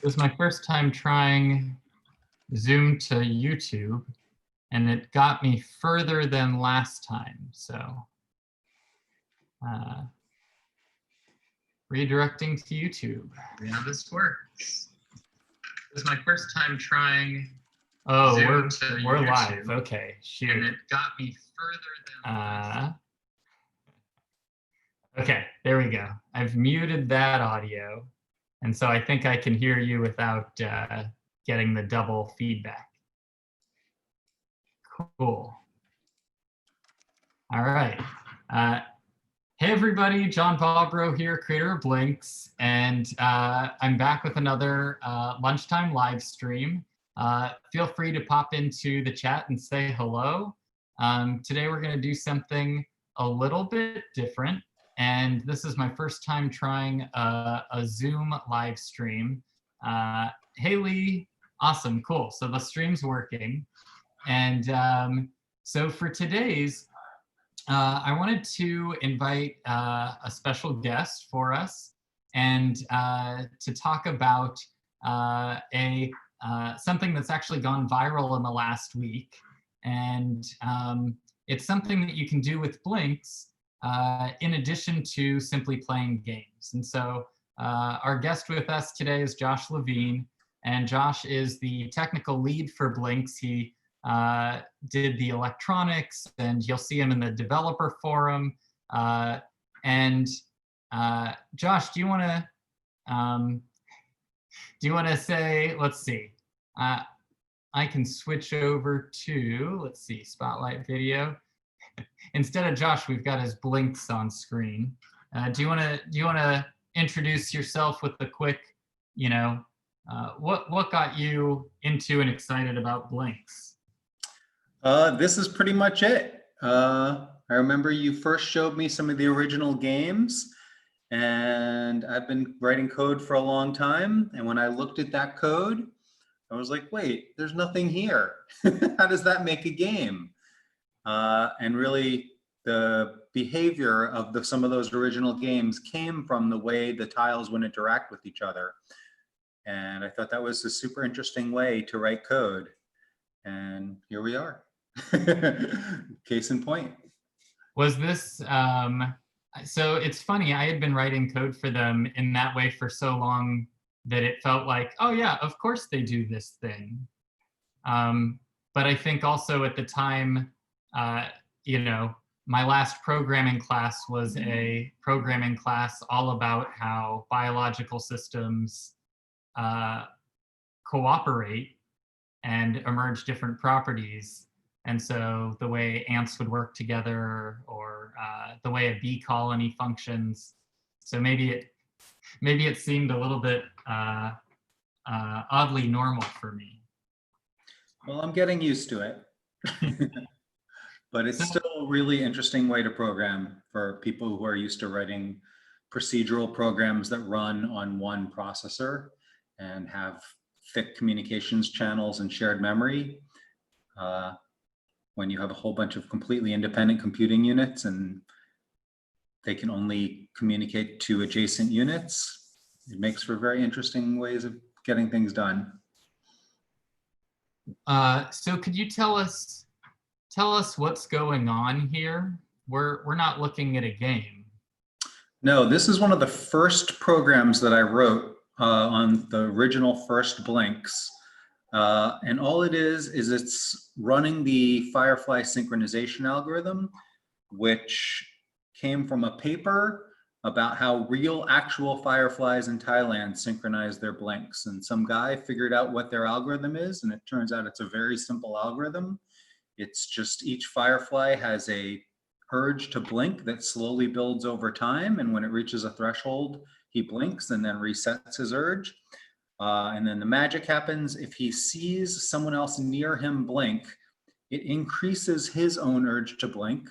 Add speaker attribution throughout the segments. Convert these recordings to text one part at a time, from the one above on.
Speaker 1: was my first time trying Zoom to YouTube, and it got me further than last time. So redirecting to YouTube. Yeah, this works. It was my first time trying. Oh, Zoom we're live. Okay, shoot. And it got me further than last. Okay, there we go. I've muted that audio, and so I think I can hear you without getting the double feedback. Cool. All right. Hey everybody, John Bobrow here, creator of Blinks, and I'm back with another lunchtime live stream. Feel free to pop into the chat and say hello. Today we're going to do something a little bit different, and this is my first time trying a Zoom live stream. Hey Lee, awesome, cool. So the stream's working, and so for today's, I wanted to invite a special guest for us and to talk about something that's actually gone viral in the last week. And it's something that you can do with Blinks in addition to simply playing games. And so our guest with us today is Josh Levine, and Josh is the technical lead for Blinks. He did the electronics, and you'll see him in the developer forum. Josh, do you want to say? Let's see. I can switch over to, let's see, spotlight video. Instead of Josh, we've got his Blinks on screen. Do you want to introduce yourself with a quick, what got you into and excited about Blinks?
Speaker 2: This is pretty much it. I remember you first showed me some of the original games, and I've been writing code for a long time. And when I looked at that code, I was like, wait, there's nothing here. How does that make a game? And really, the behavior of some of those original games came from the way the tiles would interact with each other. And I thought that was a super interesting way to write code. And here we are. Case in point.
Speaker 1: Was this, so it's funny, I had been writing code for them in that way for so long that it felt like, oh yeah, of course they do this thing. But I think also at the time, my last programming class was a programming class all about how biological systems cooperate and emerge different properties. And so the way ants would work together, or the way a bee colony functions. So maybe it seemed a little bit oddly normal for me.
Speaker 2: Well, I'm getting used to it. But it's still a really interesting way to program for people who are used to writing procedural programs that run on one processor and have thick communications channels and shared memory. When you have a whole bunch of completely independent computing units and they can only communicate to adjacent units, it makes for very interesting ways of getting things done.
Speaker 1: So could you tell us what's going on here? We're not looking at a game.
Speaker 2: No, this is one of the first programs that I wrote on the original first Blinks. And all it is it's running the Firefly synchronization algorithm, which came from a paper about how actual fireflies in Thailand synchronize their blinks. And some guy figured out what their algorithm is, and it turns out it's a very simple algorithm. It's just each firefly has a urge to blink that slowly builds over time, and when it reaches a threshold, he blinks and then resets his urge. And then the magic happens. If he sees someone else near him blink, it increases his own urge to blink.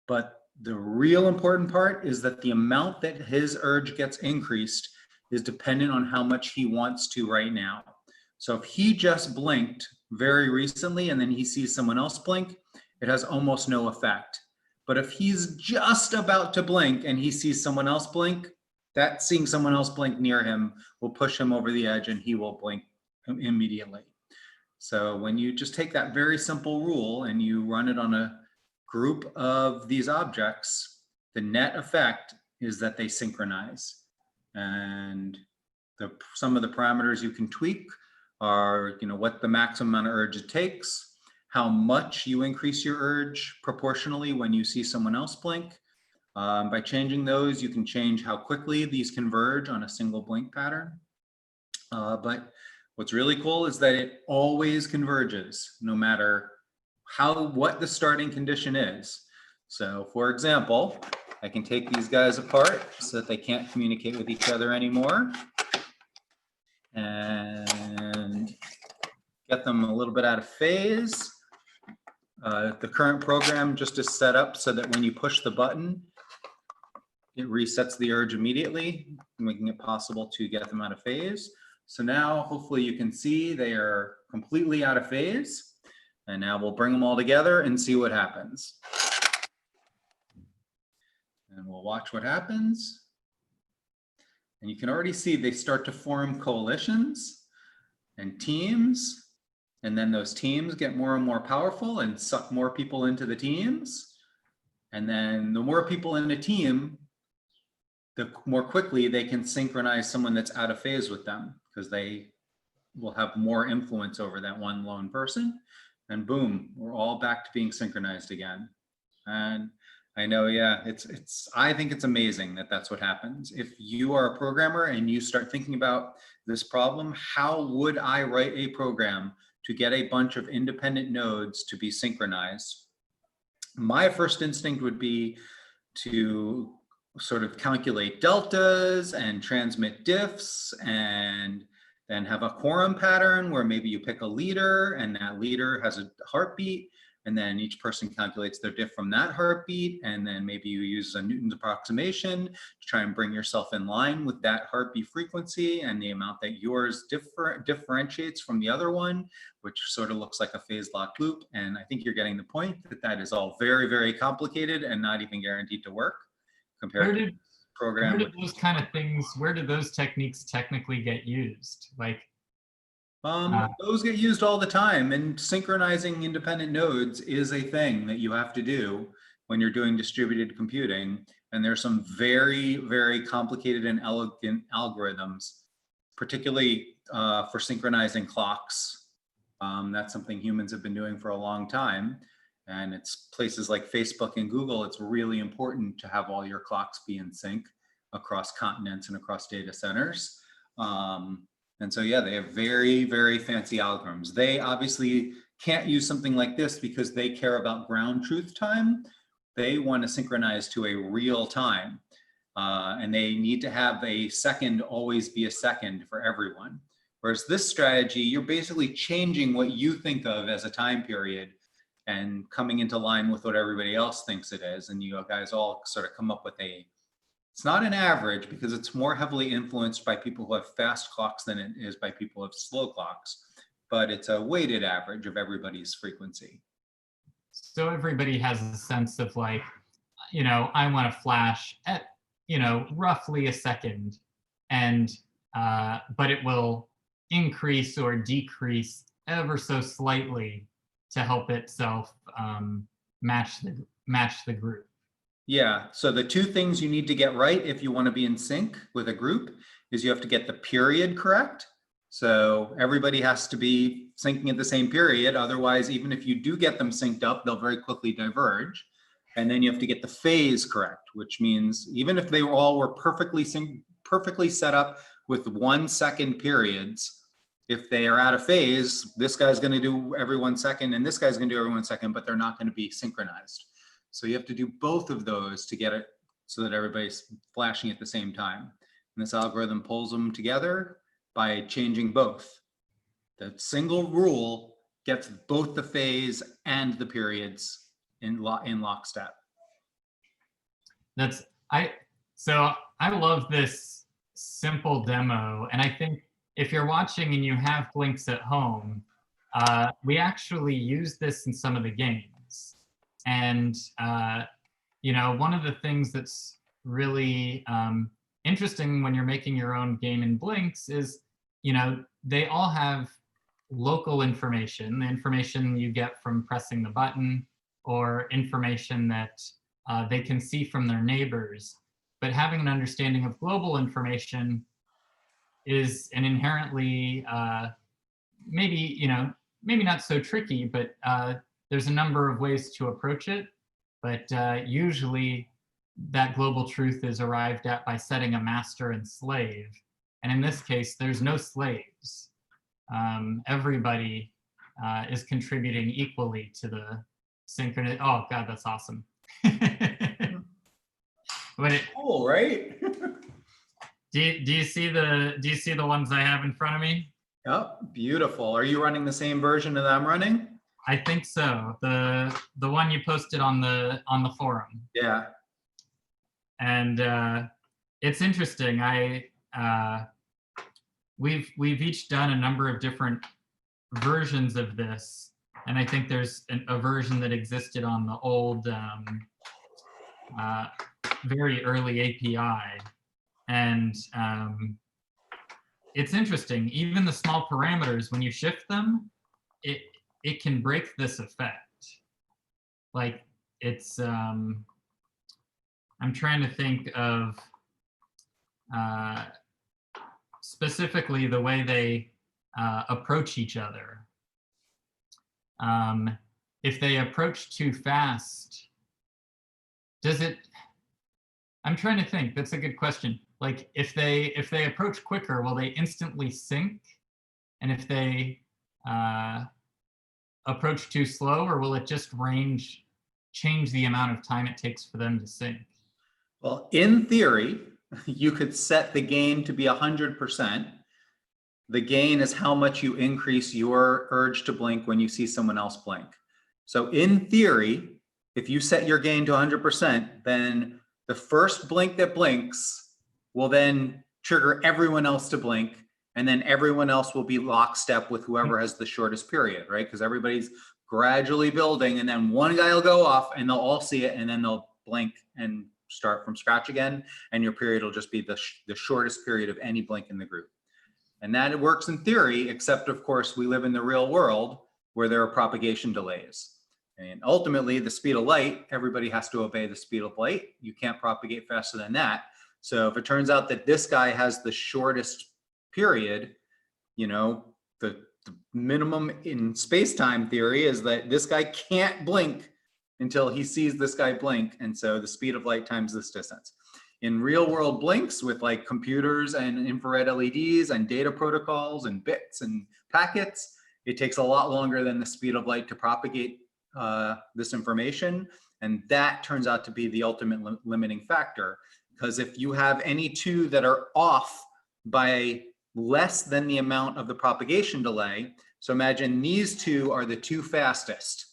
Speaker 2: But the real important part is that the amount that his urge gets increased is dependent on how much he wants to right now. So if he just blinked very recently and then he sees someone else blink, it has almost no effect. But if he's just about to blink and he sees someone else blink, that seeing someone else blink near him will push him over the edge and he will blink immediately. So when you just take that very simple rule and you run it on a group of these objects, the net effect is that they synchronize. And some of the parameters you can tweak are, what the maximum amount of urge it takes, how much you increase your urge proportionally when you see someone else blink. By changing those, you can change how quickly these converge on a single blink pattern. But what's really cool is that it always converges, no matter what the starting condition is. So for example, I can take these guys apart so that they can't communicate with each other anymore, and get them a little bit out of phase. The current program just is set up so that when you push the button, it resets the urge immediately, making it possible to get them out of phase. So now hopefully you can see they are completely out of phase. And now we'll bring them all together and see what happens. And we'll watch what happens. And you can already see they start to form coalitions and teams. And then those teams get more and more powerful and suck more people into the teams. And then the more people in a team, the more quickly they can synchronize someone that's out of phase with them, because they will have more influence over that one lone person. And boom, we're all back to being synchronized again. And I know, yeah, I think it's amazing that that's what happens. If you are a programmer and you start thinking about this problem, how would I write a program to get a bunch of independent nodes to be synchronized? My first instinct would be to sort of calculate deltas and transmit diffs, and then have a quorum pattern where maybe you pick a leader and that leader has a heartbeat, and then each person calculates their diff from that heartbeat, and then maybe you use a Newton's approximation to try and bring yourself in line with that heartbeat frequency and the amount that yours differentiates from the other one, which sort of looks like a phase locked loop. And I think you're getting the point that that is all very, very complicated and not even guaranteed to work compared to program.
Speaker 1: Where did those kind of things, where did those techniques technically get used? Like,
Speaker 2: those get used all the time, and synchronizing independent nodes is a thing that you have to do when you're doing distributed computing. And there's some very, very complicated and elegant algorithms, particularly for synchronizing clocks. That's something humans have been doing for a long time. And it's places like Facebook and Google, it's really important to have all your clocks be in sync across continents and across data centers. And so, yeah, they have very, very fancy algorithms. They obviously can't use something like this because they care about ground truth time. They want to synchronize to a real time. And they need to have a second always be a second for everyone. Whereas this strategy, you're basically changing what you think of as a time period and coming into line with what everybody else thinks it is. And you guys all sort of come up with it's not an average, because it's more heavily influenced by people who have fast clocks than it is by people who have slow clocks, but it's a weighted average of everybody's frequency.
Speaker 1: So everybody has a sense of like, I want to flash at, roughly a second, and, but it will increase or decrease ever so slightly to help itself match the group.
Speaker 2: Yeah, so the two things you need to get right if you want to be in sync with a group is you have to get the period correct. So everybody has to be syncing at the same period. Otherwise, even if you do get them synced up, they'll very quickly diverge. And then you have to get the phase correct, which means even if they all were perfectly set up with 1 second periods, if they are out of phase, this guy's going to do every 1 second and this guy's going to do every 1 second, but they're not going to be synchronized. So you have to do both of those to get it so that everybody's flashing at the same time. And this algorithm pulls them together by changing both. The single rule gets both the phase and the periods in lockstep.
Speaker 1: So I love this simple demo. And I think if you're watching and you have blinks at home, we actually use this in some of the games. And, one of the things that's really interesting when you're making your own game in Blinks is, you know, they all have local information, the information you get from pressing the button, or information that they can see from their neighbors. But having an understanding of global information is an inherently, maybe, you know, maybe not so tricky, but there's a number of ways to approach it. But usually that global truth is arrived at by setting a master and slave. And in this case, there's no slaves. Everybody is contributing equally to the synchronous. Oh God, that's awesome. But
Speaker 2: Cool, right?
Speaker 1: do you see the ones I have in front of me?
Speaker 2: Yep, beautiful. Are you running the same version that I'm running?
Speaker 1: I think so. The one you posted on the forum.
Speaker 2: Yeah.
Speaker 1: And it's interesting. We've each done a number of different versions of this, and I think there's a version that existed on the old, very early API, and it's interesting. Even the small parameters, when you shift them, it can break this effect. Like it's, I'm trying to think of specifically the way they approach each other. If they approach too fast, does it? I'm trying to think. That's a good question. Like if they approach quicker, will they instantly sync? And if they approach too slow, or will it just change the amount of time it takes for them to sync?
Speaker 2: Well, in theory, you could set the gain to be 100%. The gain is how much you increase your urge to blink when you see someone else blink. So in theory, if you set your gain to 100%, then the first blink that blinks will then trigger everyone else to blink, and then everyone else will be lockstep with whoever has the shortest period, right? Because everybody's gradually building, and then one guy will go off and they'll all see it, and then they'll blink and start from scratch again, and your period will just be the shortest period of any blink in the group. And that it works in theory, except of course we live in the real world where there are propagation delays. And ultimately the speed of light, everybody has to obey the speed of light. You can't propagate faster than that. So if it turns out that this guy has the shortest period, you know, the minimum in space-time theory is that this guy can't blink until he sees this guy blink. And so the speed of light times this distance. In real world blinks with like computers and infrared LEDs and data protocols and bits and packets, it takes a lot longer than the speed of light to propagate this information. And that turns out to be the ultimate limiting factor. Because if you have any two that are off by less than the amount of the propagation delay, so imagine these two are the two fastest,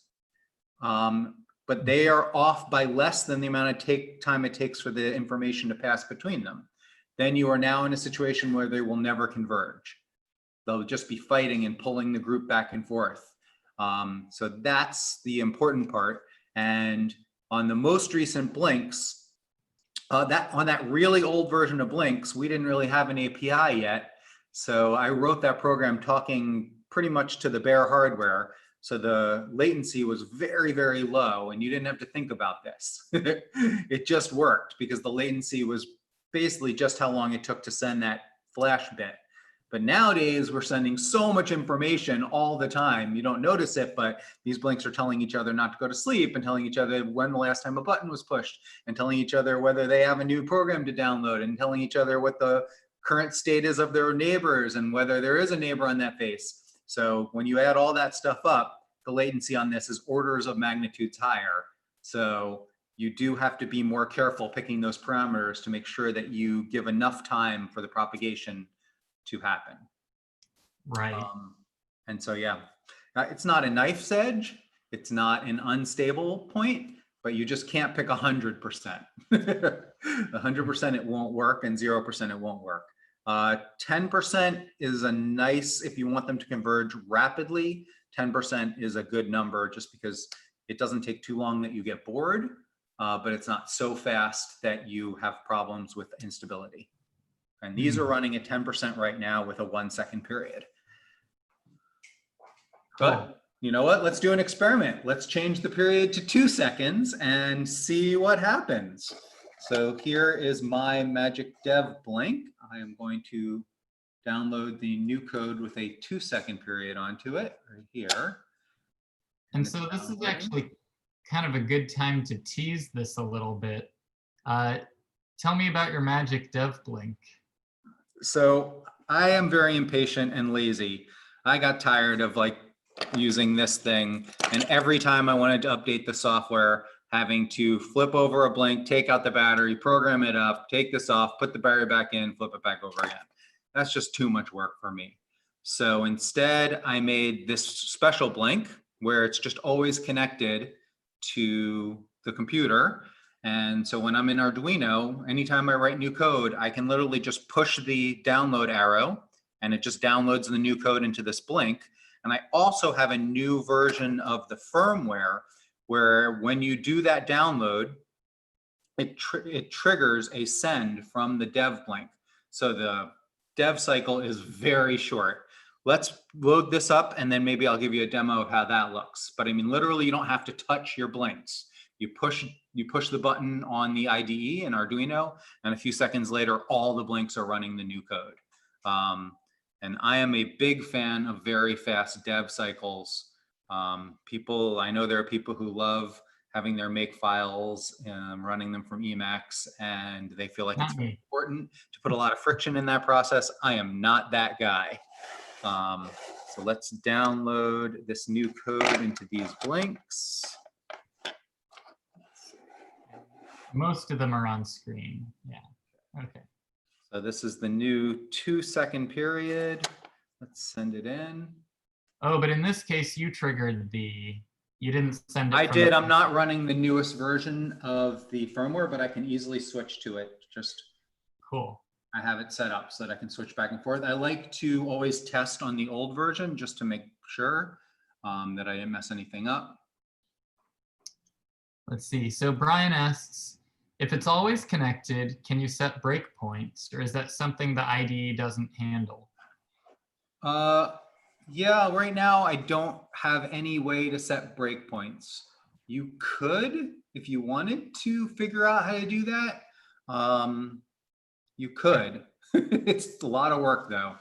Speaker 2: but they are off by less than the amount of time it takes for the information to pass between them, then you are now in a situation where they will never converge. They'll just be fighting and pulling the group back and forth. So that's the important part. And on the most recent blinks, on that really old version of blinks, we didn't really have an API yet. So I wrote that program talking pretty much to the bare hardware. So the latency was very, very low, and you didn't have to think about this. It just worked because the latency was basically just how long it took to send that flash bit. But nowadays we're sending so much information all the time. You don't notice it, but these blinks are telling each other not to go to sleep, and telling each other when the last time a button was pushed, and telling each other whether they have a new program to download, and telling each other what the current state is of their neighbors and whether there is a neighbor on that face. So when you add all that stuff up, the latency on this is orders of magnitudes higher. So you do have to be more careful picking those parameters to make sure that you give enough time for the propagation to happen.
Speaker 1: Right.
Speaker 2: And so, yeah, it's not a knife's edge. It's not an unstable point, but you just can't pick 100%. 100% it won't work, and 0% it won't work. 10% is a nice, if you want them to converge rapidly, 10% is a good number just because it doesn't take too long that you get bored, but it's not so fast that you have problems with instability. And these are running at 10% right now with a 1 second period.
Speaker 1: Cool.
Speaker 2: But you know what? Let's do an experiment. Let's change the period to 2 seconds and see what happens. So here is my Magic Dev Blink. I am going to download the new code with a 2 second period onto it right here.
Speaker 1: And so this is actually kind of a good time to tease this a little bit. Tell me about your Magic Dev Blink.
Speaker 2: So I am very impatient and lazy. I got tired of like using this thing, and every time I wanted to update the software, having to flip over a blink, take out the battery, program it up, take this off, put the battery back in, flip it back over again. That's just too much work for me. So instead, I made this special blink where it's just always connected to the computer. And so when I'm in Arduino, anytime I write new code, I can literally just push the download arrow and it just downloads the new code into this blink. And I also have a new version of the firmware where when you do that download, it triggers a send from the dev blink. So the dev cycle is very short. Let's load this up and then maybe I'll give you a demo of how that looks. But I mean, literally you don't have to touch your blinks. You push the button on the IDE in Arduino, and a few seconds later, all the blinks are running the new code. And I am a big fan of very fast dev cycles. I know there are people who love having their make files, running them from Emacs, and they feel like it's important to put a lot of friction in that process. I am not that guy. So let's download this new code into these blinks.
Speaker 1: Most of them are on screen. Yeah. Okay.
Speaker 2: So this is the new 2 second period. Let's send it in.
Speaker 1: Oh, but in this case, you triggered you didn't send it.
Speaker 2: I did. I'm not running the newest version of the firmware, but I can easily switch to it. Just
Speaker 1: cool.
Speaker 2: I have it set up so that I can switch back and forth. I like to always test on the old version just to make sure that I didn't mess anything up.
Speaker 1: Let's see. So Brian asks, if it's always connected, can you set breakpoints, or is that something the IDE doesn't handle?
Speaker 2: Yeah, right now I don't have any way to set breakpoints. You could, if you wanted to figure out how to do that, you could. It's a lot of work though.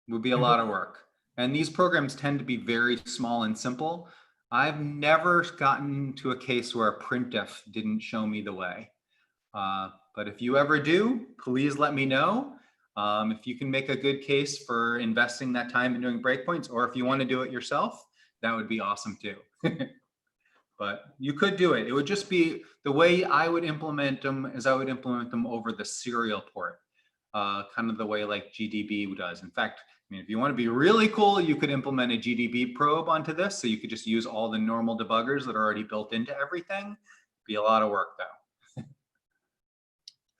Speaker 2: Would be a lot of work. And these programs tend to be very small and simple. I've never gotten to a case where a printf didn't show me the way. But if you ever do, please let me know. If you can make a good case for investing that time in doing breakpoints, or if you want to do it yourself, that would be awesome too. But you could do it. It would just be the way I would implement them is I would implement them over the serial port, kind of the way like GDB does. In fact, I mean, if you want to be really cool, you could implement a GDB probe onto this. So you could just use all the normal debuggers that are already built into everything. Be a lot of work though.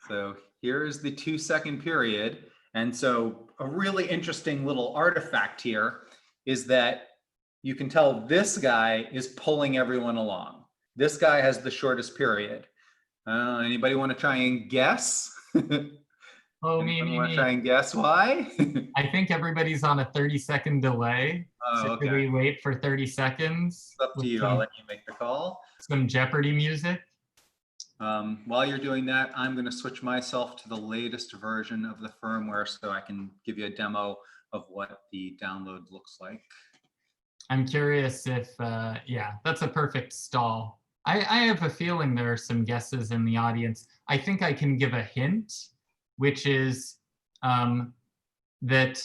Speaker 2: So here's the 2 second period. And so a really interesting little artifact here is that you can tell this guy is pulling everyone along. This guy has the shortest period. Anybody want to try and guess?
Speaker 1: Oh,
Speaker 2: Want to try and guess why?
Speaker 1: I think everybody's on a 30-second delay.
Speaker 2: Oh,
Speaker 1: so
Speaker 2: okay.
Speaker 1: Should we wait for 30 seconds?
Speaker 2: It's up to you. I'll let you make the call.
Speaker 1: Some Jeopardy music.
Speaker 2: While you're doing that, I'm going to switch myself to the latest version of the firmware so I can give you a demo of what the download looks like.
Speaker 1: I'm curious if, yeah, that's a perfect stall. I have a feeling there are some guesses in the audience. I think I can give a hint, which is that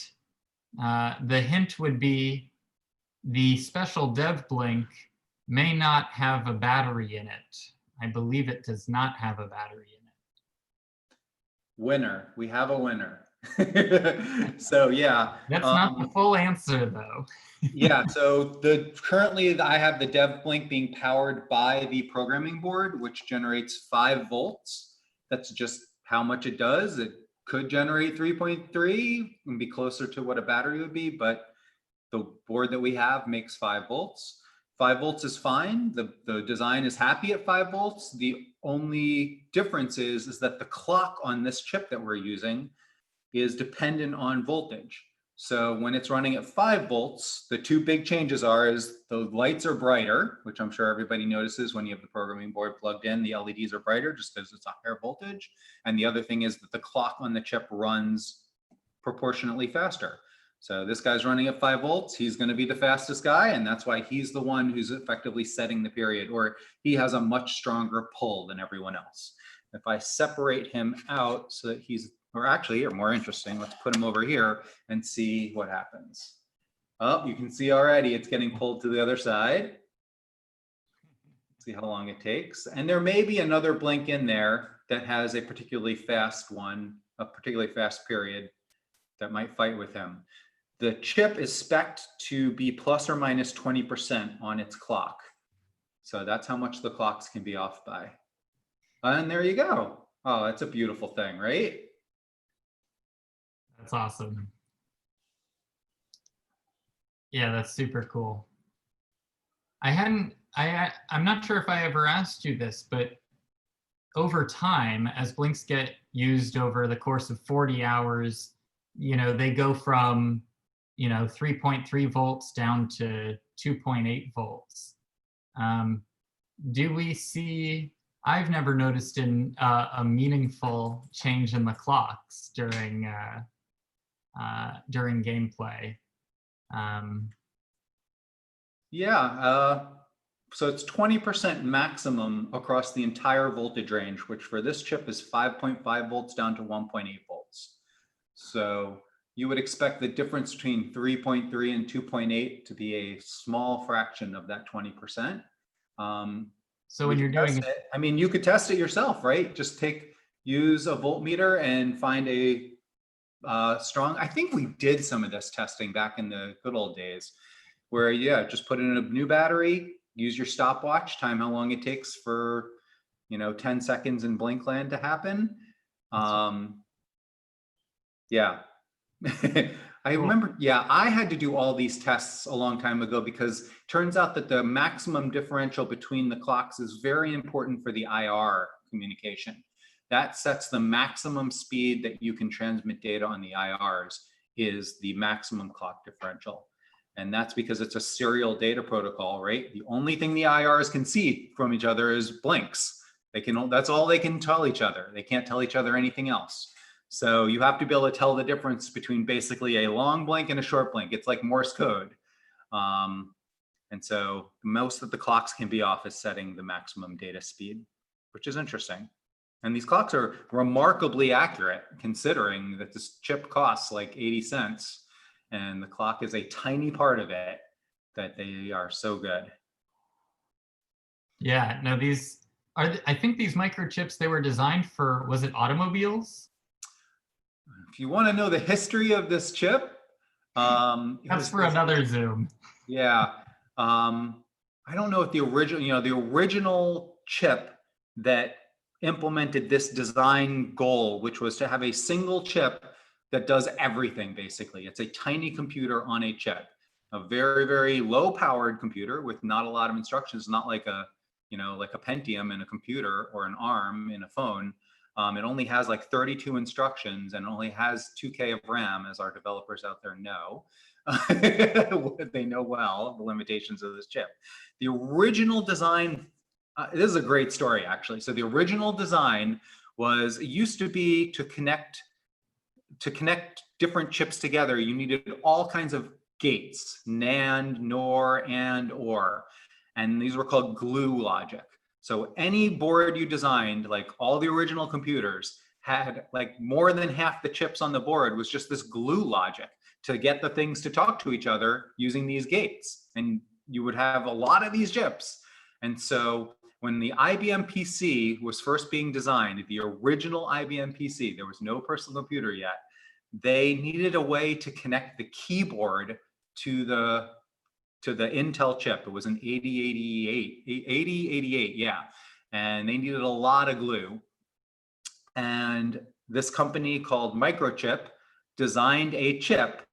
Speaker 1: the hint would be the special dev blink may not have a battery in it. I believe it does not have a battery in it.
Speaker 2: Winner. We have a winner. So yeah.
Speaker 1: That's not the full answer though.
Speaker 2: Yeah, so currently I have the dev blink being powered by the programming board, which generates 5 volts. That's just how much it does. It could generate 3.3 and be closer to what a battery would be, but the board that we have makes 5 volts. 5 volts is fine. The design is happy at 5 volts. The only difference is that the clock on this chip that we're using is dependent on voltage. So when it's running at 5 volts, the two big changes is the lights are brighter, which I'm sure everybody notices when you have the programming board plugged in, the LEDs are brighter just because it's a higher voltage. And the other thing is that the clock on the chip runs proportionately faster. So this guy's running at 5 volts, he's going to be the fastest guy, and that's why he's the one who's effectively setting the period, or he has a much stronger pull than everyone else. If I separate him out so that he's, or actually here, more interesting, let's put him over here and see what happens. Oh, you can see already it's getting pulled to the other side. See how long it takes. And there may be another blink in there that has a particularly fast one, a particularly fast period that might fight with him. The chip is spec'd to be plus or minus 20% on its clock. So that's how much the clocks can be off by. And there you go. Oh, that's a beautiful thing, right?
Speaker 1: That's awesome. Yeah, that's super cool. I'm not sure if I ever asked you this, but over time, as blinks get used over the course of 40 hours, they go from 3.3 volts down to 2.8 volts. Do we see, I've never noticed a meaningful change in the clocks during gameplay.
Speaker 2: So it's 20% maximum across the entire voltage range, which for this chip is 5.5 volts down to 1.8 volts. So you would expect the difference between 3.3 and 2.8 to be a small fraction of that 20%.
Speaker 1: So when you're doing
Speaker 2: it, I mean, you could test it yourself, right? Just use a voltmeter and find a strong, I think we did some of this testing back in the good old days where, just put in a new battery, use your stopwatch, time how long it takes for, 10 seconds in blink land to happen. I remember, I had to do all these tests a long time ago because it turns out that the maximum differential between the clocks is very important for the IR communication. That sets the maximum speed that you can transmit data on the IRs is the maximum clock differential. And that's because it's a serial data protocol, right? The only thing the IRs can see from each other is blinks. That's all they can tell each other. They can't tell each other anything else. So you have to be able to tell the difference between basically a long blink and a short blink. It's like Morse code. And so most of the clocks can be off as setting the maximum data speed, which is interesting. And these clocks are remarkably accurate considering that this chip costs like 80 cents and the clock is a tiny part of it, that they are so good.
Speaker 1: Yeah, no, I think these microchips, they were designed for, was it automobiles?
Speaker 2: If you want to know the history of this chip,
Speaker 1: that's for another Zoom.
Speaker 2: Yeah. I don't know if the original chip that implemented this design goal, which was to have a single chip that does everything, basically. It's a tiny computer on a chip, a very, very low powered computer with not a lot of instructions, not like a Pentium in a computer or an ARM in a phone. It only has like 32 instructions and only has 2K of RAM, as our developers out there know. They know well the limitations of this chip. The original design, this is a great story, actually. So the original design was, it used to be to connect different chips together, you needed all kinds of gates, NAND, NOR, and OR. And these were called glue logic. So any board you designed, like all the original computers, had like more than half the chips on the board was just this glue logic to get the things to talk to each other using these gates. And you would have a lot of these chips. And so when the IBM PC was first being designed, the original IBM PC, there was no personal computer yet, they needed a way to connect the keyboard to the Intel chip. It was an 8088, yeah. And they needed a lot of glue. And this company called Microchip designed a chip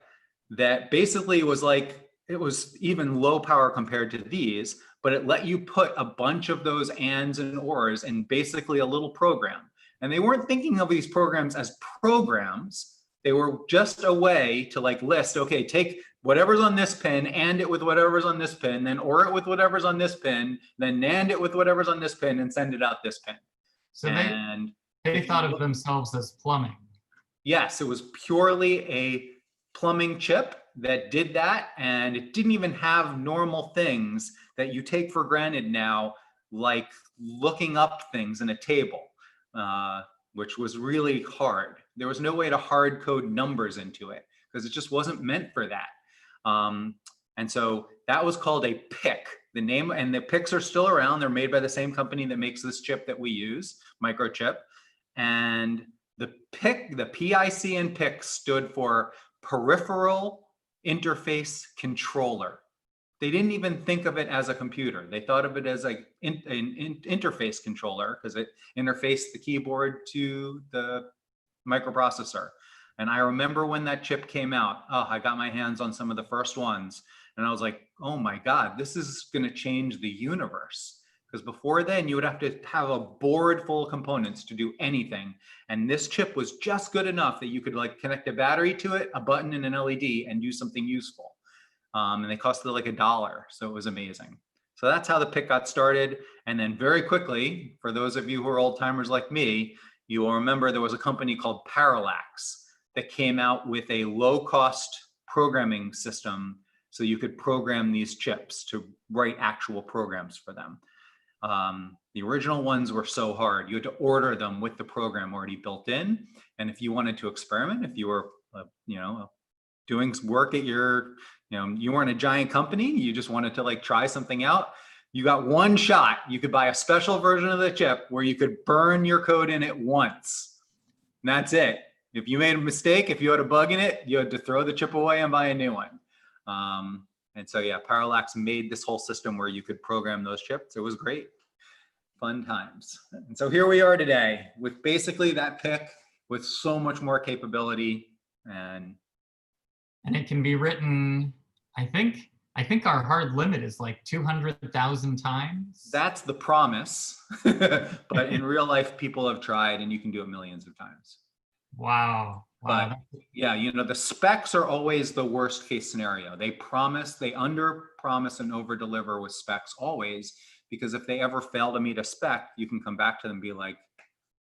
Speaker 2: that basically was like, it was even low power compared to these, but it let you put a bunch of those ands and ors in basically a little program. And they weren't thinking of these programs as programs. They were just a way to like list, okay, take whatever's on this pin, and it with whatever's on this pin, then or it with whatever's on this pin, then NAND it with whatever's on this pin, and send it out this pin.
Speaker 1: So
Speaker 2: And
Speaker 1: they thought of themselves as plumbing.
Speaker 2: yes, it was purely a plumbing chip that did that, and it didn't even have normal things that you take for granted now, like looking up things in a table, which was really hard. There was no way to hard code numbers into it because it just wasn't meant for that. And so that was called a PIC. The name, and the PICs are still around. They're made by the same company that makes this chip that we use, microchip. And the PIC, the PIC and PIC stood for Peripheral Interface Controller. They didn't even think of it as a computer. They thought of it as like an interface controller because it interfaced the keyboard to the microprocessor. And I remember when that chip came out, I got my hands on some of the first ones. And I was like, oh my God, this is going to change the universe. Because before then, you would have to have a board full of components to do anything. And this chip was just good enough that you could like connect a battery to it, a button, and an LED and do something useful. And they costed like $1. So it was amazing. So that's how the PIC got started. And then very quickly, for those of you who are old timers like me, you will remember there was a company called Parallax that came out with a low cost programming system so you could program these chips to write actual programs for them. The original ones were so hard. You had to order them with the program already built in. And if you wanted to experiment, if you were, doing work at your, you weren't a giant company, you just wanted to like try something out, you got one shot. You could buy a special version of the chip where you could burn your code in it once. And that's it. If you made a mistake, if you had a bug in it, you had to throw the chip away and buy a new one. And so, yeah, Parallax made this whole system where you could program those chips. It was great. Fun times. And so here we are today with basically that PIC with so much more capability. And
Speaker 1: it can be written, I think our hard limit is like 200,000 times.
Speaker 2: That's the promise. But in real life, people have tried and you can do it millions of times.
Speaker 1: Wow.
Speaker 2: But yeah, the specs are always the worst case scenario. They under promise and over deliver with specs always, because if they ever fail to meet a spec, you can come back to them and be like,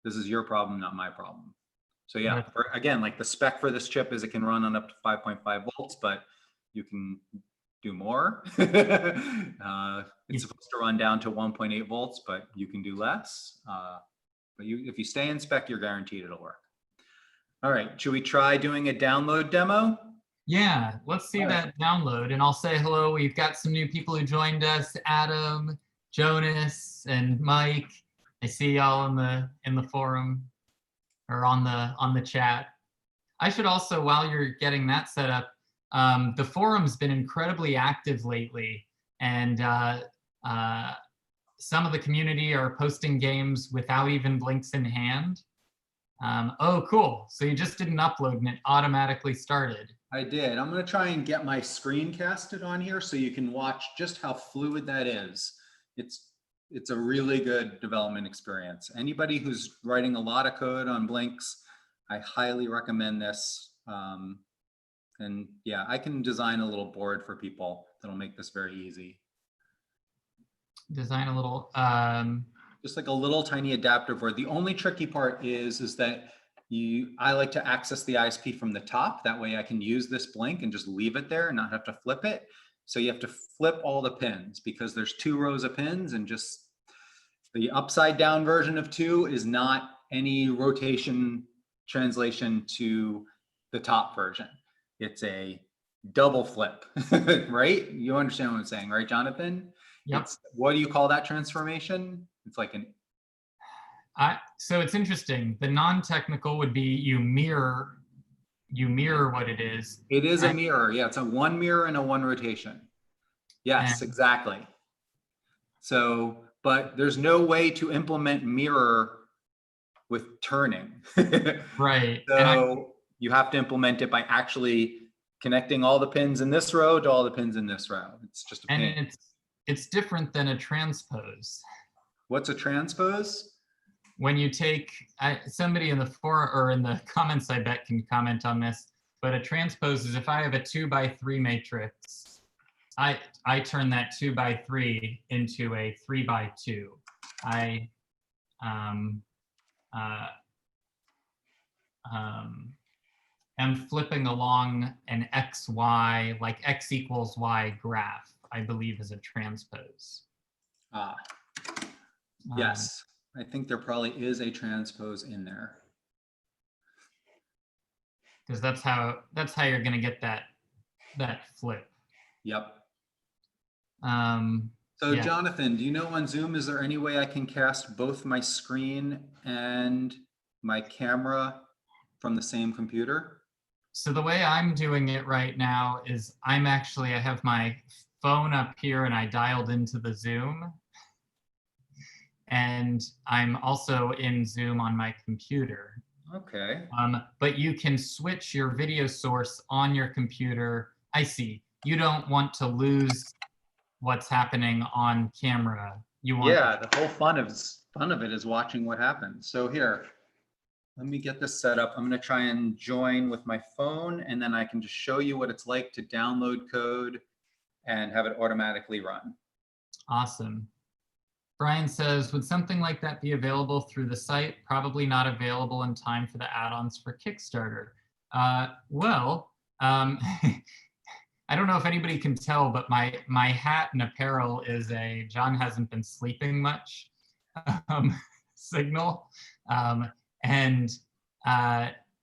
Speaker 2: this is your problem, not my problem. So yeah, again, like the spec for this chip is it can run on up to 5.5 volts, but you can do more. It's supposed to run down to 1.8 volts, but you can do less. But if you stay in spec, you're guaranteed it'll work. All right, should we try doing a download demo?
Speaker 1: Yeah, let's see that download, and I'll say hello. We've got some new people who joined us: Adam, Jonas, and Mike. I see y'all in the forum or on the chat. I should also, while you're getting that set up, the forum's been incredibly active lately, and some of the community are posting games without even blinks in hand. Oh, cool. So you just did an upload and it automatically started.
Speaker 2: I did. I'm going to try and get my screen casted on here so you can watch just how fluid that is. It's a really good development experience. Anybody who's writing a lot of code on Blinks, I highly recommend this. And yeah, I can design a little board for people that'll make this very easy.
Speaker 1: Design a little,
Speaker 2: just like a little tiny adaptive board. The only tricky part is that I like to access the ISP from the top. That way I can use this blink and just leave it there and not have to flip it. So you have to flip all the pins because there's 2 rows of pins, and just the upside down version of 2 is not any rotation translation to the top version. It's a double flip, right? You understand what I'm saying, right, Jonathan?
Speaker 1: Yep.
Speaker 2: What do you call that transformation? It's like
Speaker 1: so it's interesting. The non-technical would be you mirror what it is.
Speaker 2: It is a mirror. Yeah, it's a 1 mirror and a 1 rotation. Yes, exactly. So, but there's no way to implement mirror with turning.
Speaker 1: Right.
Speaker 2: So you have to implement it by actually connecting all the pins in this row to all the pins in this row. It's just a
Speaker 1: And
Speaker 2: pain.
Speaker 1: it's different than a transpose.
Speaker 2: What's a transpose?
Speaker 1: When you take, somebody in the or in the comments, I bet, can comment on this, but a transpose is if I have a 2x3 matrix, I turn that 2x3 into a 3x2. I am flipping along an XY, like X equals Y graph, I believe is a transpose.
Speaker 2: Yes, I think there probably is a transpose in there.
Speaker 1: Because that's how you're going to get that flip.
Speaker 2: Yep. So
Speaker 1: yeah.
Speaker 2: Jonathan, do you know on Zoom, is there any way I can cast both my screen and my camera from the same computer?
Speaker 1: So the way I'm doing it right now is I have my phone up here and I dialed into the Zoom. And I'm also in Zoom on my computer.
Speaker 2: Okay.
Speaker 1: But you can switch your video source on your computer. I see. You don't want to lose what's happening on camera. You want
Speaker 2: the whole fun of it is watching what happens. So here, let me get this set up. I'm going to try and join with my phone, and then I can just show you what it's like to download code and have it automatically run.
Speaker 1: Awesome. Brian says, would something like that be available through the site? Probably not available in time for the add-ons for Kickstarter. I don't know if anybody can tell, but my hat and apparel is a John hasn't been sleeping much signal. And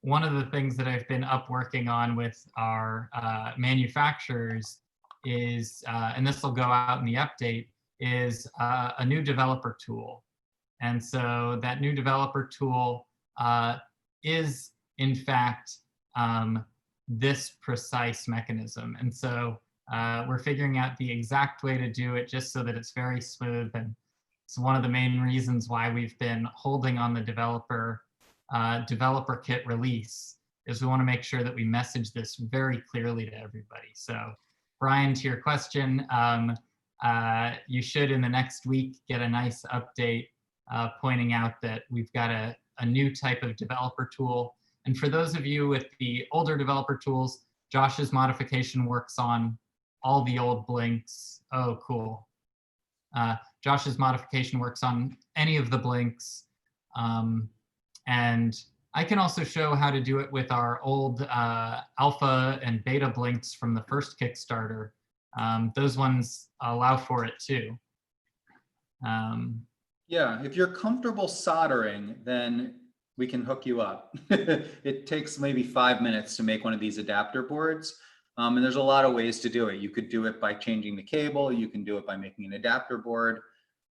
Speaker 1: one of the things that I've been up working on with our manufacturers is, and this will go out in the update, is a new developer tool. And so that new developer tool is, in fact, this precise mechanism. And so we're figuring out the exact way to do it just so that it's very smooth. And it's one of the main reasons why we've been holding on the developer kit release, is we want to make sure that we message this very clearly to everybody. So Brian, to your question, you should in the next week get a nice update pointing out that we've got a new type of developer tool. And for those of you with the older developer tools, Josh's modification works on all the old blinks. Oh, cool. Josh's modification works on any of the blinks. And I can also show how to do it with our old alpha and beta blinks from the first Kickstarter. Those ones allow for it too.
Speaker 2: Yeah, if you're comfortable soldering, then we can hook you up. It takes maybe 5 minutes to make one of these adapter boards. And there's a lot of ways to do it. You could do it by changing the cable. You can do it by making an adapter board.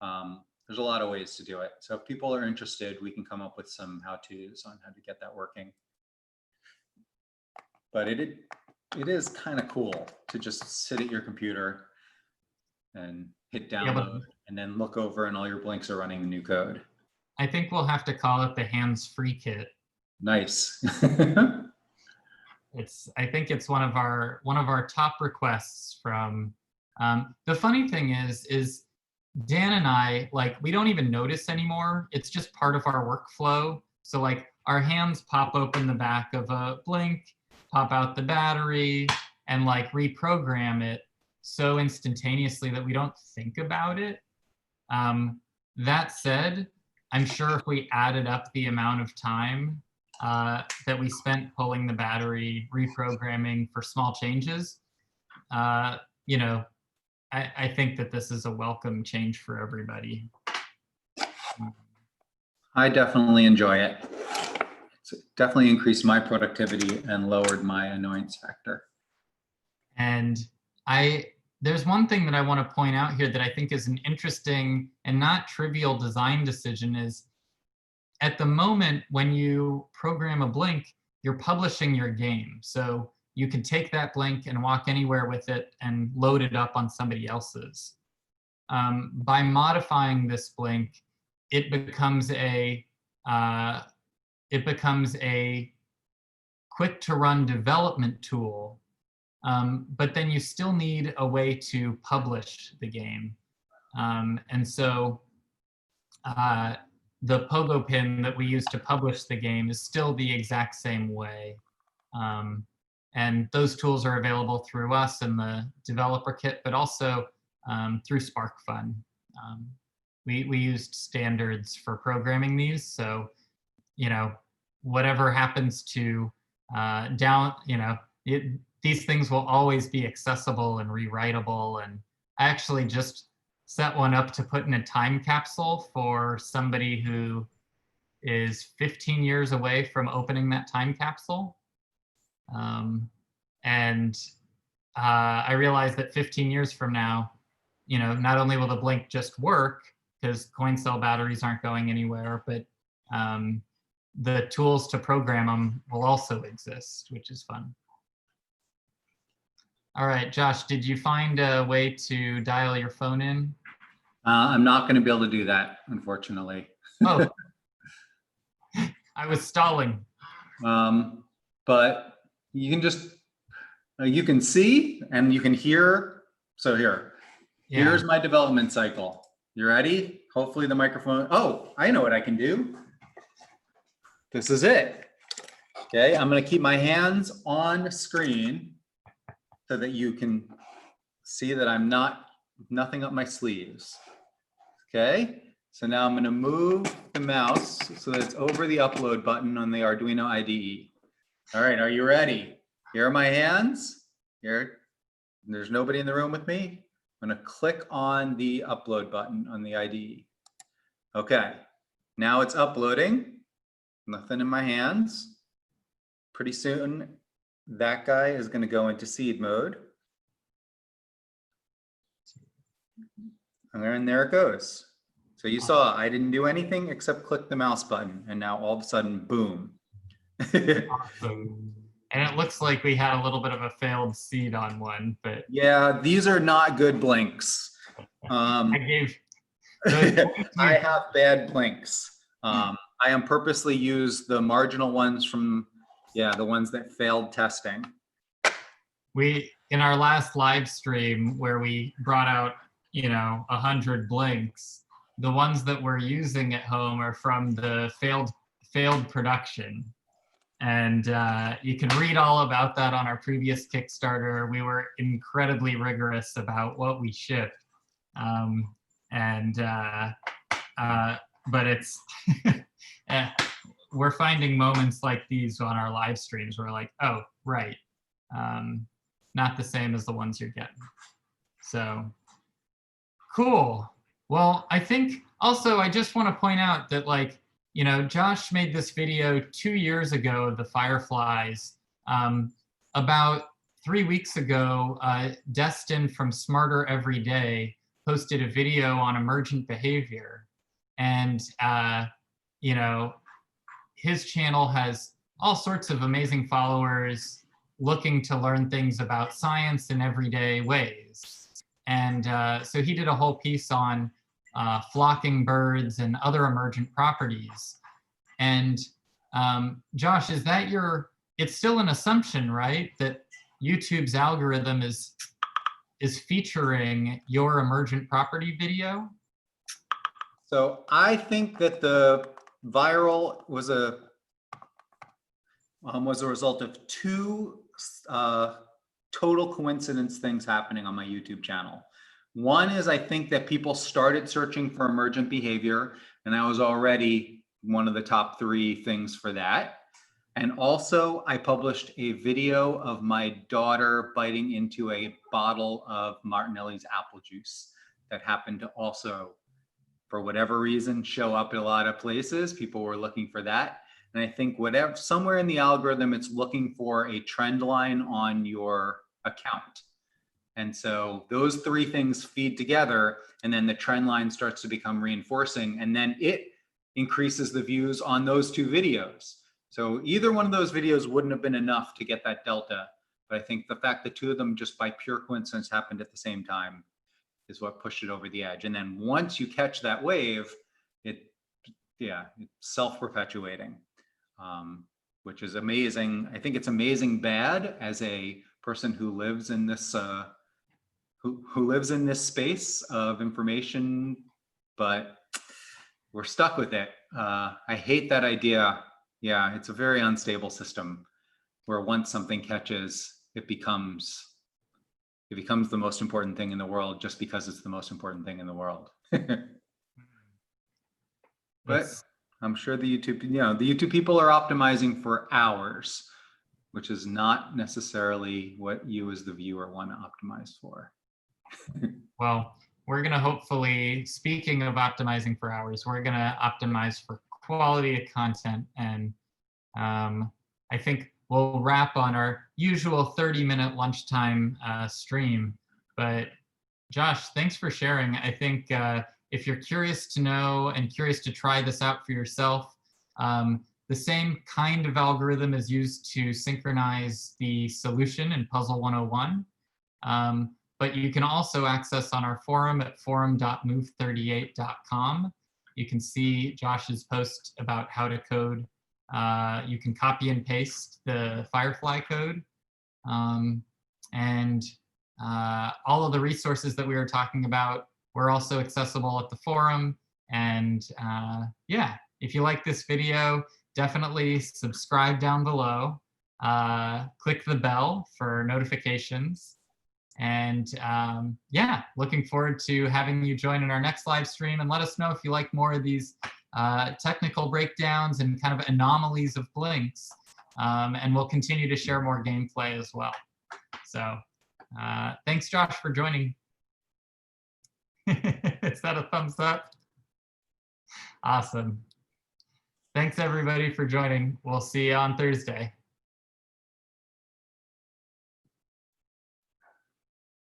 Speaker 2: There's a lot of ways to do it. So if people are interested, we can come up with some how-tos on how to get that working. But it is kind of cool to just sit at your computer and hit download and then look over and all your blinks are running the new code.
Speaker 1: I think we'll have to call it the hands-free kit.
Speaker 2: Nice.
Speaker 1: I think it's one of our top requests from. The funny thing is Dan and I, like, we don't even notice anymore. It's just part of our workflow. So like our hands pop open the back of a blink, pop out the battery, and like reprogram it so instantaneously that we don't think about it. That said, I'm sure if we added up the amount of time that we spent pulling the battery, reprogramming for small changes, you know, I think that this is a welcome change for everybody.
Speaker 2: I definitely enjoy it. It's definitely increased my productivity and lowered my annoyance factor.
Speaker 1: And there's one thing that I want to point out here that I think is an interesting and not trivial design decision is, at the moment when you program a blink, you're publishing your game. So you can take that blink and walk anywhere with it and load it up on somebody else's. By modifying this blink, it becomes a quick to run development tool but then you still need a way to publish the game. And so the pogo pin that we use to publish the game is still the exact same way. And those tools are available through us in the developer kit, but also through SparkFun. We used standards for programming these, so whatever happens to these things will always be accessible and rewritable. And I actually just set one up to put in a time capsule for somebody who is 15 years away from opening that time capsule. I realized that 15 years from now, not only will the Blink just work because coin cell batteries aren't going anywhere, but the tools to program them will also exist, which is fun. All right, Josh, did you find a way to dial your phone in?
Speaker 2: I'm not going to be able to do that, unfortunately.
Speaker 1: Oh, I was stalling.
Speaker 2: But you can just, you can see and you can hear. So here's my development cycle. You ready? Hopefully the microphone. Oh, I know what I can do. This is it. Okay, I'm going to keep my hands on screen so that you can see that I'm nothing up my sleeves. Okay, so now I'm going to move the mouse so that it's over the upload button on the Arduino IDE. All right, are you ready? Here are my hands. Here, there's nobody in the room with me. I'm going to click on the upload button on the IDE. Okay, now it's uploading. Nothing in my hands. Pretty soon, that guy is going to go into seed mode. And there it goes. So you saw I didn't do anything except click the mouse button, and now all of a sudden, boom.
Speaker 1: Awesome. And it looks like we had a little bit of a failed seed on one, but
Speaker 2: yeah, these are not good blinks.
Speaker 1: I
Speaker 2: have bad blinks. I am purposely use the marginal ones from, the ones that failed testing.
Speaker 1: In our last live stream where we brought out 100 blinks, the ones that we're using at home are from the failed production. And you can read all about that on our previous Kickstarter. We were incredibly rigorous about what we shipped. But it's, we're finding moments like these on our live streams where we're like, oh, right. Not the same as the ones you're getting. So cool. Well, I think also I just want to point out that Josh made this video 2 years ago of the Fireflies. About 3 weeks ago, Destin from Smarter Every Day posted a video on emergent behavior. And, his channel has all sorts of amazing followers looking to learn things about science in everyday ways. And so he did a whole piece on flocking birds and other emergent properties. And Josh, is that it's still an assumption, right? That YouTube's algorithm is featuring your emergent property video?
Speaker 2: So I think that the viral was a result of two total coincidence things happening on my YouTube channel. One is I think that people started searching for emergent behavior, and I was already one of the top 3 things for that. And also I published a video of my daughter biting into a bottle of Martinelli's apple juice that happened to also, for whatever reason, show up in a lot of places. People were looking for that. And I think somewhere in the algorithm, it's looking for a trend line on your account. And so those 3 things feed together, and then the trend line starts to become reinforcing, and then it increases the views on those 2 videos. So either one of those videos wouldn't have been enough to get that delta. But I think the fact that 2 of them just by pure coincidence happened at the same time is what pushed it over the edge. And then once you catch that wave, it's self-perpetuating, which is amazing. I think it's amazing bad as a person who lives in this who lives in this space of information, but we're stuck with it. I hate that idea. Yeah, it's a very unstable system where once something catches, it becomes the most important thing in the world just because it's the most important thing in the world. But I'm sure the YouTube people are optimizing for hours, which is not necessarily what you as the viewer want to optimize for.
Speaker 1: Well, we're going to hopefully, speaking of optimizing for hours, we're going to optimize for quality of content. And I think we'll wrap on our usual 30-minute lunchtime stream. But Josh, thanks for sharing. I think if you're curious to know and curious to try this out for yourself, the same kind of algorithm is used to synchronize the solution in Puzzle 101. But you can also access on our forum at forum.move38.com. You can see Josh's post about how to code. You can copy and paste the Firefly code. And all of the resources that we were talking about were also accessible at the forum. And yeah, if you like this video, definitely subscribe down below. Click the bell for notifications. And yeah, looking forward to having you join in our next live stream, and let us know if you like more of these technical breakdowns and kind of anomalies of blinks. And we'll continue to share more gameplay as well. So thanks, Josh, for joining. Is that a thumbs up? Awesome. Thanks, everybody, for joining. We'll see you on Thursday.